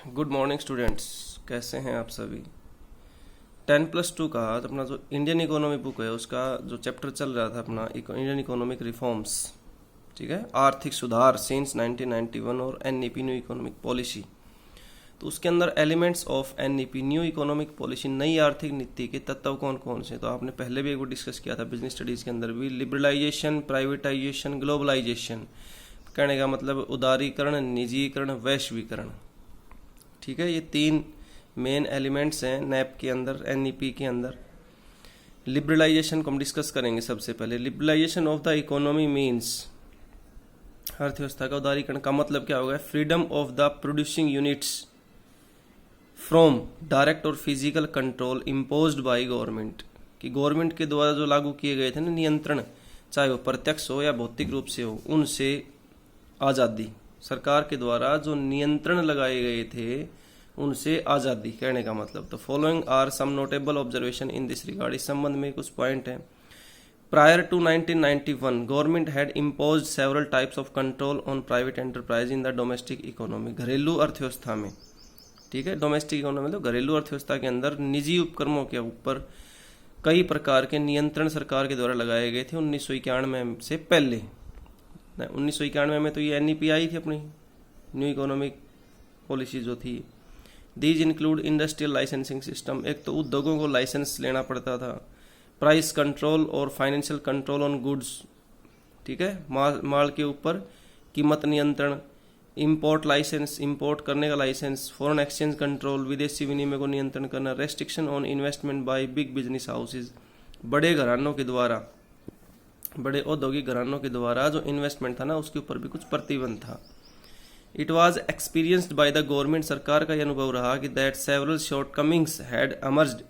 Good morning students, कैसे हैं आप सभी। 10+2 का अपना जो इंडियन इकोनॉमी बुक है उसका जो चैप्टर चल रहा था अपना इंडियन इकोनॉमिक रिफॉर्म्स, ठीक है, आर्थिक सुधार सिंस 1991 और एनईपी न्यू इकोनॉमिक पॉलिसी। तो उसके अंदर elements of NEP new economic policy, नई आर्थिक नीति के तत्व कौन कौन से। तो आपने पहले भी एक बार डिस्कस किया था बिजनेस स्टडीज़ के अंदर भी। लिबरलाइजेशन, प्राइवेटाइजेशन, ग्लोबलाइजेशन, कहने का मतलब उदारीकरण, निजीकरण, वैश्वीकरण, ठीक है। ये तीन मेन एलिमेंट्स हैं नैप के अंदर, एनईपी के अंदर। लिबरलाइजेशन को हम डिस्कस करेंगे सबसे पहले। Liberalisation of the economy means, अर्थव्यवस्था का उदारीकरण का मतलब क्या होगा? Freedom of the producing units from direct or physical control imposed by government, कि गवर्नमेंट के द्वारा जो लागू किए गए थे ना नियंत्रण, चाहे वो प्रत्यक्ष हो या भौतिक रूप से हो, उनसे आज़ादी। सरकार के द्वारा जो नियंत्रण लगाए गए थे उनसे आज़ादी, कहने का मतलब। तो following are some notable observation in this regard, इस संबंध में कुछ पॉइंट हैं। Prior to 1991 government had imposed several types of control on private enterprise in the domestic economy, घरेलू अर्थव्यवस्था में, ठीक है। डोमेस्टिक इकोनॉमी तो घरेलू अर्थव्यवस्था के अंदर निजी उपक्रमों के ऊपर कई प्रकार के नियंत्रण सरकार के द्वारा लगाए गए थे 1991 से पहले। 1991 में तो ये एनईपी आई थी अपनी न्यू इकोनॉमिक पॉलिसी जो थी। These include industrial licensing system, एक तो उद्योगों को लाइसेंस लेना पड़ता था। प्राइस कंट्रोल और फाइनेंशियल कंट्रोल ऑन गुड्स, ठीक है, माल के ऊपर कीमत नियंत्रण। इंपोर्ट लाइसेंस, इंपोर्ट करने का लाइसेंस। फॉरेन एक्सचेंज कंट्रोल, विदेशी विनिमय को नियंत्रण करना। Restriction on investment by big business houses, बड़े घरानों के द्वारा, बड़े औद्योगिक घरानों के द्वारा जो इन्वेस्टमेंट था ना उसके ऊपर भी कुछ प्रतिबंध था। It was experienced by the government, सरकार का यह अनुभव रहा कि that several shortcomings had emerged,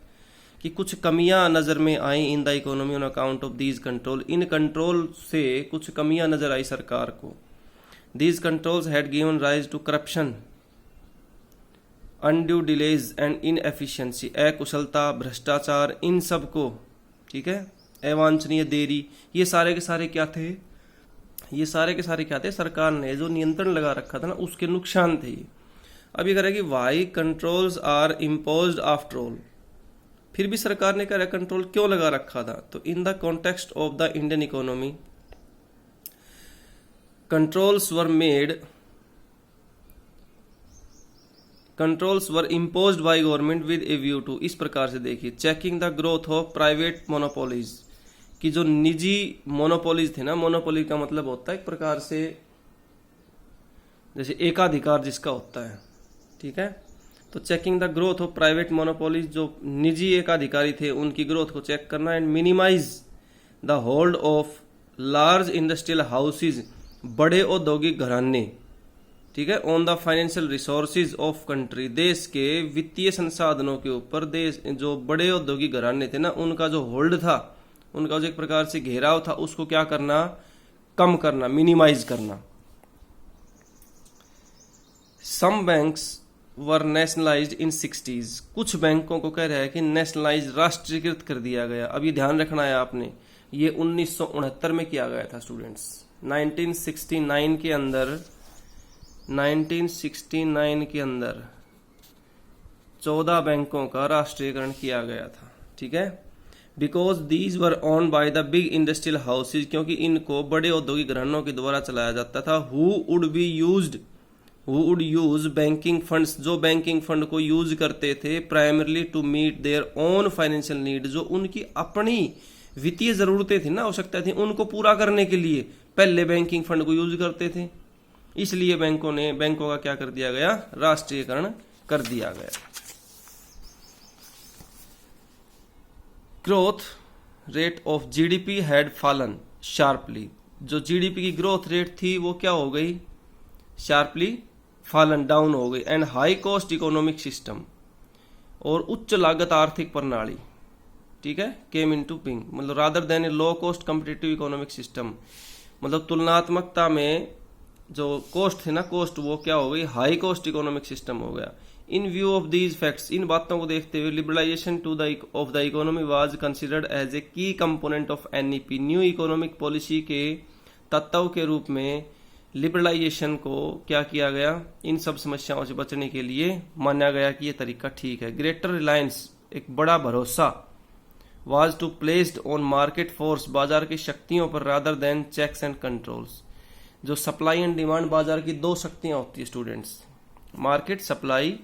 कि कुछ कमियां नज़र में आई in the economy on account of these control, इन कंट्रोल से कुछ कमियां नजर आई सरकार को। These controls had given rise to corruption, undue delays and inefficiency, अकुशलता, भ्रष्टाचार, इन सब को, ठीक है, अवांछनीय देरी, ये सारे के सारे क्या थे? ये सारे के सारे क्या थे? सरकार ने जो नियंत्रण लगा रखा था ना उसके नुकसान थे ये। अब ये करेगी why controls are imposed after all, फिर भी सरकार ने क्या कंट्रोल क्यों लगा रखा था? तो in the context of the Indian economy controls were imposed by government with a view to, इस प्रकार से देखिए, checking the growth of private monopolies, कि जो निजी मोनोपोलीज थे ना, मोनोपोली का मतलब होता है एक प्रकार से जैसे एकाधिकार जिसका होता है, ठीक है। तो checking the growth of private monopolies, जो निजी एकाधिकारी थे उनकी ग्रोथ को चेक करना। And minimise the hold of large industrial houses, बड़े औद्योगिक घराने, ठीक है, on the financial resources of country, देश के वित्तीय संसाधनों के ऊपर देश जो बड़े औद्योगिक घराने थे ना उनका जो होल्ड था, उनका जो एक प्रकार से घेराव था, उसको क्या करना? कम करना, मिनिमाइज करना। सम banks were nationalised in 60s, कुछ बैंकों को कह रहा है कि नेशनलाइज, राष्ट्रीयकृत कर दिया गया। अब ये ध्यान रखना है आपने, ये 1969 में किया गया था स्टूडेंट्स। 1969 के अंदर 14 बैंकों का राष्ट्रीयकरण किया गया था, ठीक है। Because these were owned by the big industrial houses, क्योंकि इनको बड़े औद्योगिक घरानों के द्वारा चलाया जाता था। Who would use banking funds, जो बैंकिंग फंड को यूज करते थे primarily to meet their own financial need, जो उनकी अपनी वित्तीय जरूरतें थी ना, आवश्यकता थी, उनको पूरा करने के लिए पहले बैंकिंग फंड को यूज करते थे। इसलिए बैंकों का क्या कर दिया गया? राष्ट्रीयकरण कर दिया गया। Growth rate of GDP had fallen sharply, जो जीडीपी की ग्रोथ रेट थी वो क्या हो गई? शार्पली फॉलन, डाउन हो गई। And high cost economic system, और उच्च लागत आर्थिक प्रणाली, ठीक है, केम इनटू बीइंग, मतलब rather than a low cost competitive economic system, मतलब तुलनात्मकता में जो कॉस्ट थी ना, कॉस्ट वो क्या हो गई? हाई कॉस्ट इकोनॉमिक सिस्टम हो गया। In view of these facts, इन बातों को देखते हुए liberalisation of the economy was considered as a key component of NEP, new economic policy के तत्व के रूप में लिबरलाइजेशन को क्या किया गया, इन सब समस्याओं से बचने के लिए माना गया कि ये तरीका ठीक है। ग्रेटर रिलायंस, एक बड़ा भरोसा, was to placed on market force, बाजार की शक्तियों पर, rather than checks and controls. जो सप्लाई एंड डिमांड, बाजार की दो शक्तियां होती है students, market supply,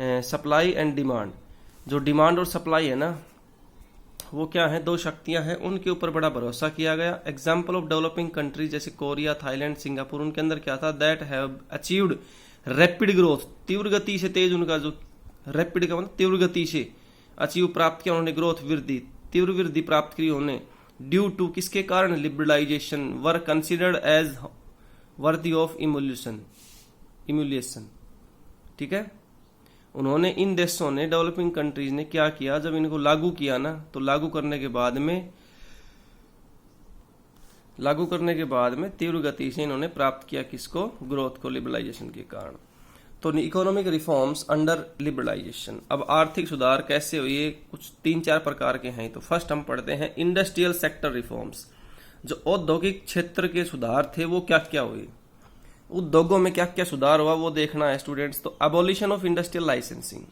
supply and demand. जो डिमांड और सप्लाई है ना, वो क्या है, दो शक्तियां हैं, उनके ऊपर बड़ा भरोसा किया गया। एग्जाम्पल ऑफ डेवलपिंग कंट्रीज जैसे कोरिया, थाईलैंड, सिंगापुर, उनके अंदर क्या था, that have achieved rapid growth, तीव्र गति से तेज, उनका जो रैपिड का मतलब तीव्र गति से अचीव प्राप्त किया उन्होंने, ग्रोथ वृद्धि, तीव्र वृद्धि प्राप्त की उन्होंने, ड्यू टू किसके कारण, liberalisation, were considered as worthy of emulation. ठीक है, उन्होंने, इन देशों ने, डेवलपिंग कंट्रीज ने क्या किया, जब इनको लागू किया ना, तो लागू करने के बाद में तीव्र गति से इन्होंने प्राप्त किया किसको, ग्रोथ को, लिबरलाइजेशन के कारण। तो इकोनॉमिक रिफॉर्म्स अंडर लिबरलाइजेशन। अब आर्थिक सुधार कैसे हुए, कुछ 3-4 प्रकार के हैं। तो फर्स्ट हम पढ़ते हैं इंडस्ट्रियल सेक्टर रिफॉर्म्स। जो औद्योगिक क्षेत्र के सुधार थे वो क्या क्या हुए, उद्योगों में क्या क्या सुधार हुआ वो देखना है स्टूडेंट्स। तो अबॉलिशन ऑफ इंडस्ट्रियल लाइसेंसिंग,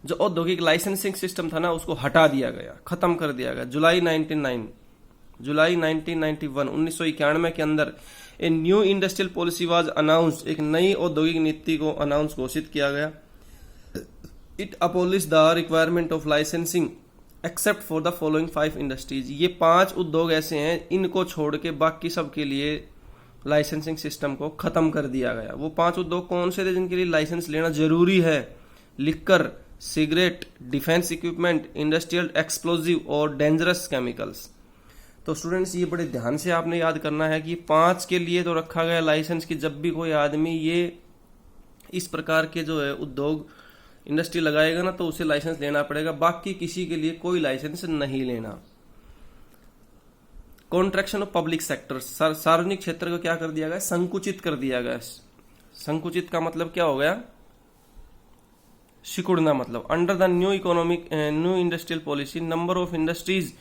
जो औद्योगिक लाइसेंसिंग सिस्टम था ना, उसको हटा दिया गया, खत्म कर दिया गया। जुलाई 1991 के अंदर a new industrial policy was announced, एक नई औद्योगिक नीति को अनाउंस घोषित किया गया। It abolish the requirement of licensing except for the following 5 industries. ये 5 उद्योग ऐसे हैं, इनको छोड़ के बाकी सब के लिए लाइसेंसिंग सिस्टम को खत्म कर दिया गया। वो 5 उद्योग कौन से थे जिनके लिए लाइसेंस लेना जरूरी है, liquor, cigarette, defence equipment, industrial explosive और डेंजरस केमिकल्स। तो स्टूडेंट्स ये बड़े ध्यान से आपने याद करना है कि 5 के लिए तो रखा गया लाइसेंस की, जब भी कोई आदमी ये इस प्रकार के जो है उद्योग इंडस्ट्री लगाएगा ना, तो उसे लाइसेंस लेना पड़ेगा, बाकी किसी के लिए कोई लाइसेंस नहीं लेना। कॉन्ट्रैक्शन ऑफ पब्लिक सेक्टर, सार्वजनिक क्षेत्र को क्या कर दिया गया, संकुचित कर दिया गया। संकुचित का मतलब क्या हो गया, सिकुड़ना मतलब। Under the new industrial policy, number of industries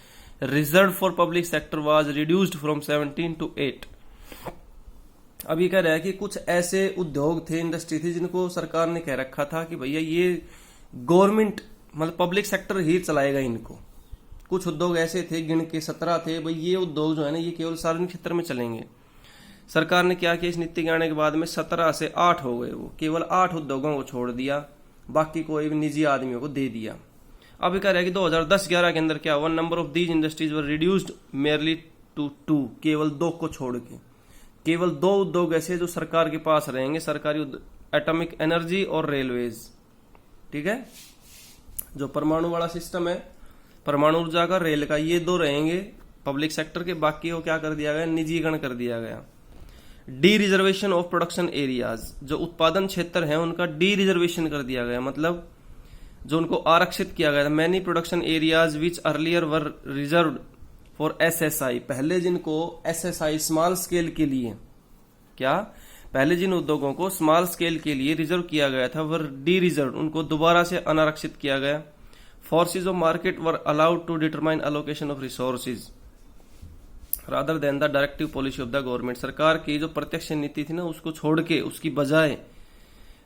reserve for public sector was reduced from 17 to 8। अब ये कह रहा है कि कुछ ऐसे उद्योग थे, इंडस्ट्री थी, जिनको सरकार ने कह रखा था कि भैया ये गवर्नमेंट मतलब पब्लिक सेक्टर ही चलाएगा इनको। कुछ उद्योग ऐसे थे, गिन के 17 थे, भाई ये उद्योग जो है ना ये केवल सार्वजनिक क्षेत्र में चलेंगे। सरकार ने क्या किया, इस नीति के आने के बाद में 17 से 8 हो गए, वो केवल 8 उद्योगों को छोड़ दिया, बाकी को निजी आदमियों को दे दिया। अब ये कह रहा है कि 2010-11 के अंदर क्या हुआ, number of these industries were reduced merely to 2, केवल 2 को छोड़ के। केवल 2 उद्योग ऐसे जो सरकार के पास रहेंगे, सरकारी एटॉमिक एनर्जी और रेलवेज। ठीक है, जो परमाणु वाला सिस्टम है, परमाणु ऊर्जा का, रेल का, ये 2 रहेंगे पब्लिक सेक्टर के, बाकी को क्या कर दिया गया, निजीकरण कर दिया गया। D reservation of production areas, जो उत्पादन क्षेत्र है उनका डी रिजर्वेशन कर दिया गया, मतलब जो उनको आरक्षित किया गया था। Many production areas which earlier were reserved for SSI, पहले जिनको एसएसआई स्मॉल स्केल के लिए, क्या पहले जिन उद्योगों को स्मॉल स्केल के लिए रिजर्व किया गया था, वर डी रिजर्व, उनको दोबारा से अनारक्षित किया गया। Forces of market were allowed to determine allocation of resources rather than the directive policy of the government. सरकार की जो प्रत्यक्ष नीति थी ना, उसको छोड़ के उसकी बजाय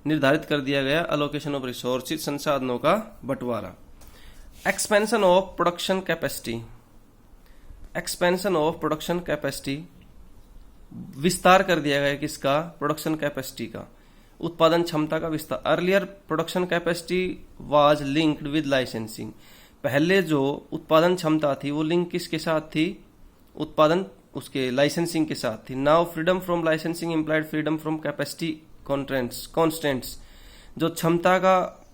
निर्धारित कर दिया गया एलोकेशन ऑफ रिसोर्सेज, संसाधनों का बंटवारा। Expansion of production capacity, expansion of production capacity, विस्तार कर दिया गया किसका, प्रोडक्शन कैपेसिटी का, उत्पादन क्षमता का विस्तार। Earlier production capacity was linked with licensing, पहले जो उत्पादन क्षमता थी वो लिंक किसके साथ थी, उत्पादन उसके लाइसेंसिंग के साथ थी। Now freedom from licensing implied freedom from capacity constants, जो क्षमता का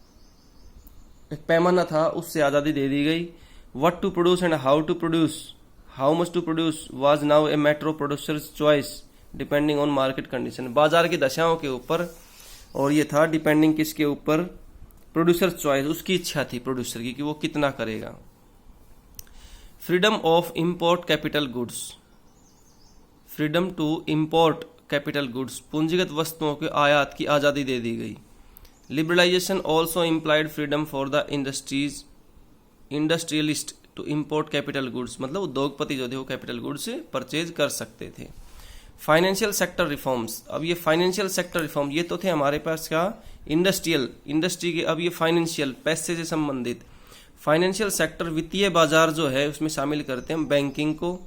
एक पैमाना था उससे आजादी दे दी गई। What to produce and how to produce, how much to produce was now a matter of producers choice depending on market condition, बाजार की दशाओं के ऊपर, और ये था डिपेंडिंग किसके ऊपर, प्रोड्यूसर चॉइस, उसकी इच्छा थी प्रोड्यूसर की कि वो कितना करेगा। Freedom of import capital goods, freedom to import capital goods, पूंजीगत वस्तुओं के आयात की आजादी दे दी गई। Liberalisation also implied freedom for the industrialist to import capital goods, मतलब उद्योगपति जो थे वो कैपिटल गुड्स से परचेज कर सकते थे। फाइनेंशियल सेक्टर रिफॉर्म्स, अब ये फाइनेंशियल सेक्टर रिफॉर्म ये तो थे हमारे पास क्या इंडस्ट्री के, अब ये फाइनेंशियल पैसे से संबंधित फाइनेंशियल सेक्टर वित्तीय बाजार जो है उसमें शामिल करते हैं बैंकिंग को,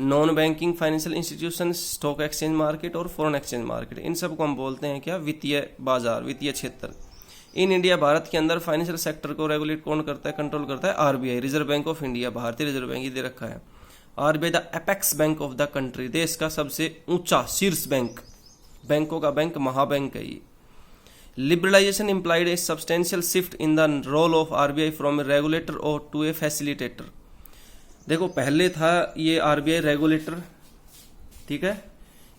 non banking financial institution, stock exchange market और फॉरेन एक्सचेंज मार्केट, इन सबको हम बोलते हैं क्या वित्तीय बाजार, वित्तीय क्षेत्र। इन इंडिया भारत के अंदर फाइनेंशियल सेक्टर को रेगुलेट कौन करता है, कंट्रोल करता है RBI, reserve bank of India, भारतीय रिजर्व बैंक, ये दे रखा है। RBI the apex bank of the country, देश का सबसे ऊंचा शीर्ष बैंक, बैंकों का बैंक, महाबैंक है ये। Liberalisation implied a substantial shift in the role of RBI from a regulator और टू ए फैसिलिटेटर। देखो पहले था ये आरबीआई रेगुलेटर, ठीक है,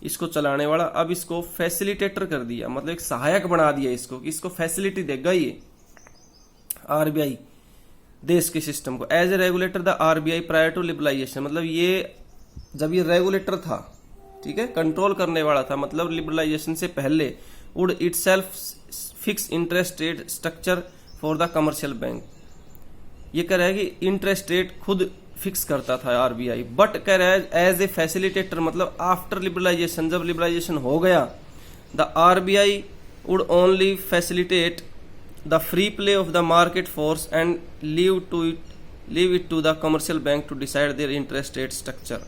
इसको चलाने वाला, अब इसको फैसिलिटेटर कर दिया, मतलब एक सहायक बना दिया इसको कि इसको फैसिलिटी देगा ये आरबीआई देश के सिस्टम को। As a regulator the RBI prior to liberalisation, मतलब ये जब ये रेगुलेटर था, ठीक है, कंट्रोल करने वाला था, मतलब लिबरलाइजेशन से पहले, would itself fix interest rate structure for the commercial bank. ये कह रहा है कि इंटरेस्ट रेट खुद फिक्स करता था आरबीआई, बट कह रहा है एज ए फैसिलिटेटर, मतलब आफ्टर लिबरलाइजेशन, जब लिबरलाइजेशन हो गया, the RBI would only facilitate the free play of the market force and leave it to the commercial bank to decide their interest rate structure.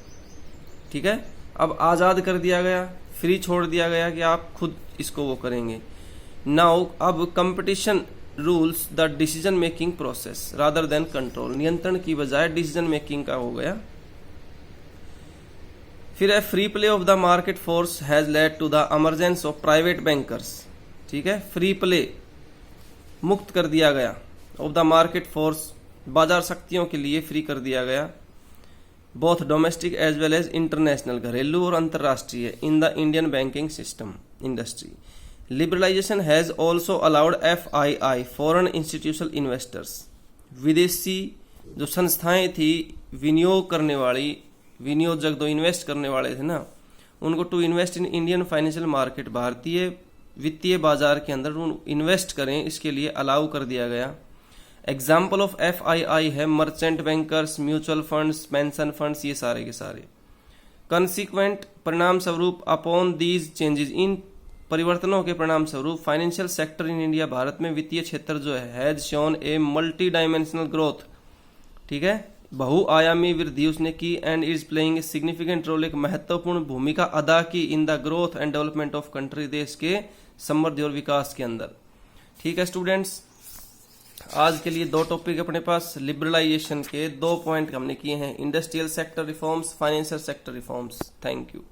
ठीक है, अब आज़ाद कर दिया गया, फ्री छोड़ दिया गया कि आप खुद इसको वो करेंगे। नाउ अब competition rules the decision making process rather than control, नियंत्रण की बजाय डिसीजन मेकिंग का हो गया। फिर है free play of the market force has led to the emergence of private bankers. ठीक है, फ्री प्ले मुक्त कर दिया गया, ऑफ द मार्केट फोर्स बाजार शक्तियों के लिए फ्री कर दिया गया, both domestic as well as international, घरेलू और अंतर्राष्ट्रीय, in the Indian banking system industry. Liberalisation has also allowed FII foreign institutional investors, विदेशी जो संस्थाएं थी विनियोग करने वाली, विनियोजक जो इन्वेस्ट करने वाले थे ना, उनको to invest in Indian financial market, भारतीय वित्तीय बाजार के अंदर इन्वेस्ट करें, इसके लिए अलाउ कर दिया गया। एग्जाम्पल ऑफ FII है merchant bankers, mutual funds, pension funds, ये सारे के सारे। कंसिक्वेंट परिणाम स्वरूप अपॉन दीज चेंजेस, इन परिवर्तनों के परिणाम स्वरूप फाइनेंशियल सेक्टर इन इंडिया, भारत में वित्तीय क्षेत्र जो है, has shown a multi dimensional growth. ठीक है, बहुआयामी वृद्धि उसने की, and is playing a significant role, एक महत्वपूर्ण भूमिका अदा की, in the growth and development of country, देश के समृद्धि और विकास के अंदर। ठीक है स्टूडेंट्स, आज के लिए 2 टॉपिक अपने पास, लिबरलाइजेशन के 2 पॉइंट हमने किए हैं, industrial sector reforms, financial sector reforms. Thank you.